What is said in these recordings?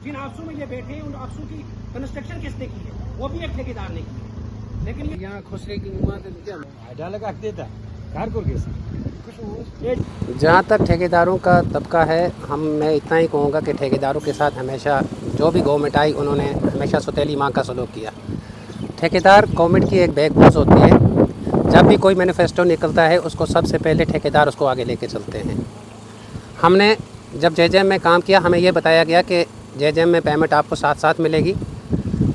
जिन आफसों में ये बैठे हैं उन आफसों की कंस्ट्रक्शन किसने की है? वो भी एक ठेकेदार ने की है। लेकिन यहाँ खुसरे की जहाँ तक ठेकेदारों का तबका है, मैं इतना ही कहूँगा कि ठेकेदारों के साथ हमेशा जो भी गवर्नमेंट आई उन्होंने हमेशा सौतेली माँ का सलूक किया। ठेकेदार गवर्नमेंट की एक बैकबोन होती है। जब भी कोई मैनिफेस्टो निकलता है उसको सबसे पहले ठेकेदार उसको आगे लेके चलते हैं। हमने जब जेजेएम में काम किया, हमें ये बताया गया कि जेजेएम में पेमेंट आपको साथ साथ मिलेगी,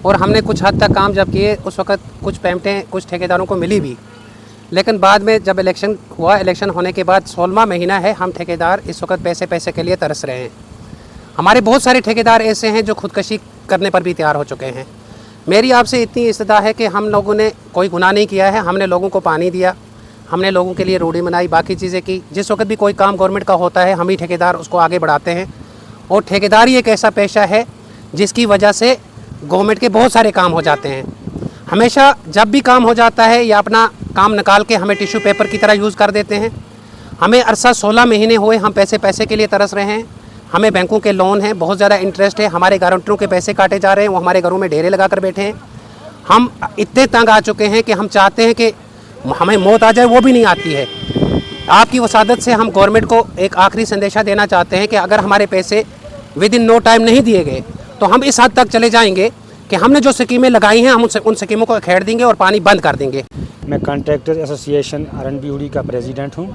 और हमने कुछ हद तक काम जब किए उस वक्त कुछ पेमेंटें कुछ ठेकेदारों को मिली भी। लेकिन बाद में जब इलेक्शन हुआ, इलेक्शन होने के बाद 16वां महीना है, हम ठेकेदार इस वक्त पैसे के लिए तरस रहे हैं। हमारे बहुत सारे ठेकेदार ऐसे हैं जो खुदकशी करने पर भी तैयार हो चुके हैं। मेरी आपसे इतनी इस्तदा है कि हम लोगों ने कोई गुनाह नहीं किया है। हमने लोगों को पानी दिया, हमने लोगों के लिए रोटी बनाई, बाकी चीज़ें की। जिस वक्त भी कोई काम गवर्नमेंट का होता है हम ही ठेकेदार उसको आगे बढ़ाते हैं। और ठेकेदारी एक ऐसा पेशा है जिसकी वजह से गवर्नमेंट के बहुत सारे काम हो जाते हैं। हमेशा जब भी काम हो जाता है या अपना काम निकाल के हमें टिश्यू पेपर की तरह यूज़ कर देते हैं। हमें अरसा 16 महीने हुए हम पैसे के लिए तरस रहे हैं। हमें बैंकों के लोन हैं, बहुत ज़्यादा इंटरेस्ट है, हमारे गारंटरों के पैसे काटे जा रहे हैं, वो हमारे घरों में डेरे लगा कर बैठे हैं। हम इतने तंग आ चुके हैं कि हम चाहते हैं कि हमें मौत आ जाए, वो भी नहीं आती है। आपकी वसादत से हम गवर्नमेंट को एक आखिरी संदेशा देना चाहते हैं कि अगर हमारे पैसे विद इन नो टाइम नहीं दिए गए तो हम इस हद तक चले जाएंगे कि हमने जो स्कीमें लगाई हैं हम उन स्कीमों को खेड़ देंगे और पानी बंद कर देंगे। मैं कॉन्ट्रैक्टर एसोसिएशन आरएनबी उड़ी का प्रेसिडेंट हूँ।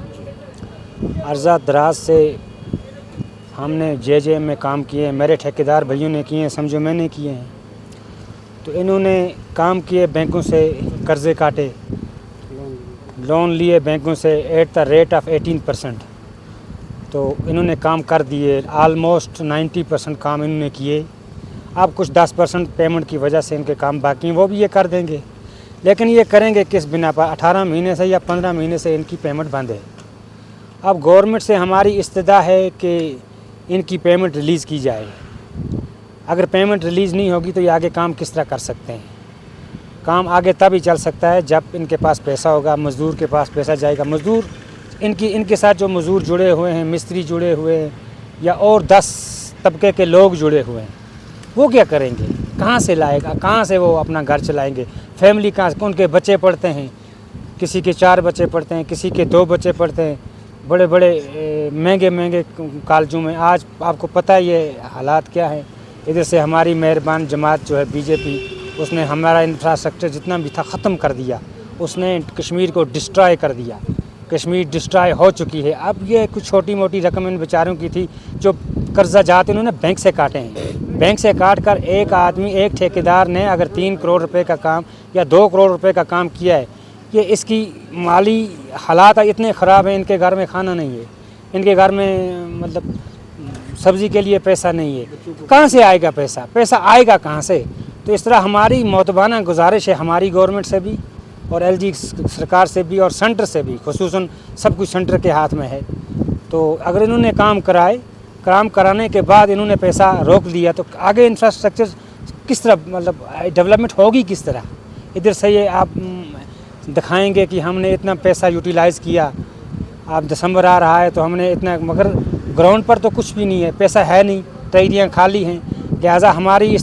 अर्जा दराज से हमने जेजेएम में काम किए हैं, मेरे ठेकेदार भाइयों ने किए हैं, समझो मैंने किए हैं। तो इन्होंने काम किए, बैंकों से कर्ज़े काटे, लोन लिए बैंकों से एट द रेट ऑफ 18%। तो इन्होंने काम कर दिए, आलमोस्ट 90% काम इन्होंने किए। अब कुछ 10% पेमेंट की वजह से इनके काम बाकी हैं, वो भी ये कर देंगे। लेकिन ये करेंगे किस बिना पर? 18 महीने से या 15 महीने से इनकी पेमेंट बंद है। अब गवर्नमेंट से हमारी इस्तदा है कि इनकी पेमेंट रिलीज़ की जाए। अगर पेमेंट रिलीज़ नहीं होगी तो ये आगे काम किस तरह कर सकते हैं? काम आगे तब ही चल सकता है जब इनके पास पैसा होगा, मज़दूर के पास पैसा जाएगा। मज़दूर इनके साथ जो मज़दूर जुड़े हुए हैं, मिस्त्री जुड़े हुए हैं या और 10 तबके के लोग जुड़े हुए हैं, वो क्या करेंगे? कहाँ से लाएगा? कहाँ से वो अपना घर चलाएंगे? फैमिली कहाँ से? उनके बच्चे पढ़ते हैं, किसी के 4 बच्चे पढ़ते हैं, किसी के 2 बच्चे पढ़ते हैं, बड़े बड़े महंगे कॉलेजों में। आज आपको पता है ये हालात क्या है। इधर से हमारी मेहरबान जमात जो है बीजेपी, उसने हमारा इंफ्रास्ट्रक्चर जितना भी था ख़त्म कर दिया। उसने कश्मीर को डिस्ट्रॉय कर दिया। कश्मीर डिस्ट्रॉय हो चुकी है। अब ये कुछ छोटी मोटी रकम इन बेचारों की थी जो कर्जा जाते इन्होंने बैंक से काटे हैं। बैंक से काट कर एक आदमी, एक ठेकेदार ने अगर 3 करोड़ रुपए का काम या 2 करोड़ रुपए का काम किया है, ये इसकी माली हालात इतने ख़राब हैं। इनके घर में खाना नहीं है, इनके घर में मतलब सब्ज़ी के लिए पैसा नहीं है। कहाँ से आएगा पैसा? पैसा आएगा कहाँ से? तो इस तरह हमारी मोतबाना गुजारिश है हमारी गवर्नमेंट से भी और एलजी सरकार से भी और सेंटर से भी, खुसूसन सब कुछ सेंटर के हाथ में है। तो अगर इन्होंने काम कराए, काम कराने के बाद इन्होंने पैसा रोक दिया तो आगे इंफ्रास्ट्रक्चर किस तरह मतलब डेवलपमेंट होगी किस तरह? इधर से ये आप दिखाएंगे कि हमने इतना पैसा यूटिलाइज़ किया। अब दिसंबर आ रहा है तो हमने इतना, मगर ग्राउंड पर तो कुछ भी नहीं है, पैसा है नहीं, ट्रेरियाँ खाली हैं। लिहाजा हमारी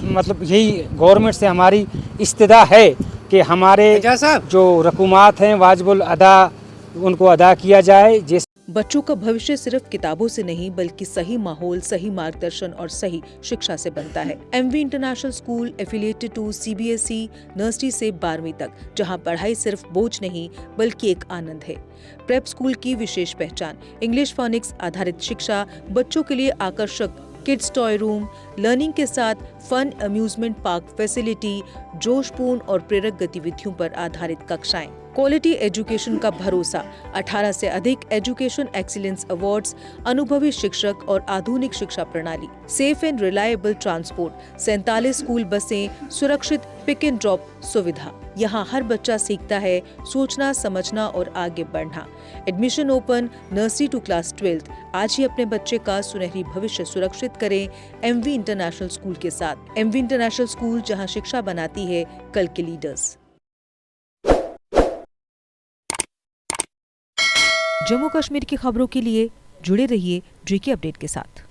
मतलब यही गवर्नमेंट से हमारी इस्तदा है कि हमारे जो रकूमात हैं वाजिबुल अदा उनको अदा किया जाए। जिस बच्चों का भविष्य सिर्फ किताबों से नहीं बल्कि सही माहौल, सही मार्गदर्शन और सही शिक्षा से बनता है। MV international school affiliated to CBSE nursery से 12वीं तक, जहां पढ़ाई सिर्फ बोझ नहीं बल्कि एक आनंद है। प्रेप स्कूल की विशेष पहचान इंग्लिश फोनिक्स आधारित शिक्षा, बच्चों के लिए आकर्षक किड्स टॉय रूम, लर्निंग के साथ फन अम्यूजमेंट पार्क फैसिलिटी, जोशपूर्ण और प्रेरक गतिविधियों पर आधारित कक्षाएं, क्वालिटी एजुकेशन का भरोसा, 18 से अधिक एजुकेशन एक्सीलेंस अवार्ड्स, अनुभवी शिक्षक और आधुनिक शिक्षा प्रणाली, safe and reliable transport, 47 school बसें, सुरक्षित पिक एंड ड्रॉप सुविधा। यहाँ हर बच्चा सीखता है सोचना, समझना और आगे बढ़ना। Admission open nursery to class 12। आज ही अपने बच्चे का सुनहरी भविष्य सुरक्षित करें एमवी इंटरनेशनल स्कूल के साथ। एमवी इंटरनेशनल स्कूल, जहाँ शिक्षा बनाती है कल के लीडर्स। जम्मू कश्मीर की खबरों के लिए जुड़े रहिए जेके अपडेट के साथ।